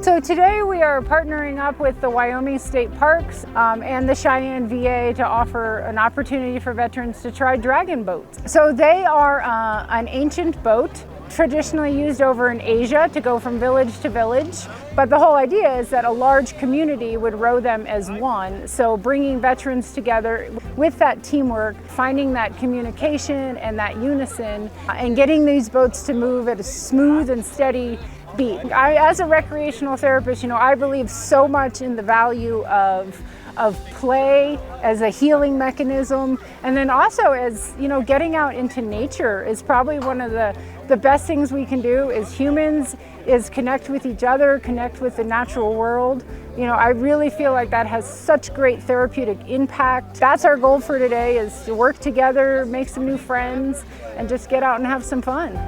So today we are partnering up with the Wyoming State Parks and the Cheyenne VA to offer an opportunity for veterans to try dragon boats. So they are an ancient boat traditionally used over in Asia to go from village to village. But the whole idea is that a large community would row them as one. So bringing veterans together with that teamwork, finding that communication and that unison, and getting these boats to move at a smooth and steady beat. As a recreational therapist, I believe so much in the value of play as a healing mechanism, and then also as getting out into nature is probably one of the best things we can do as humans, is connect with each other, connect with the natural world. I really feel like that has such great therapeutic impact. That's our goal for today, is to work together, make some new friends, and just get out and have some fun.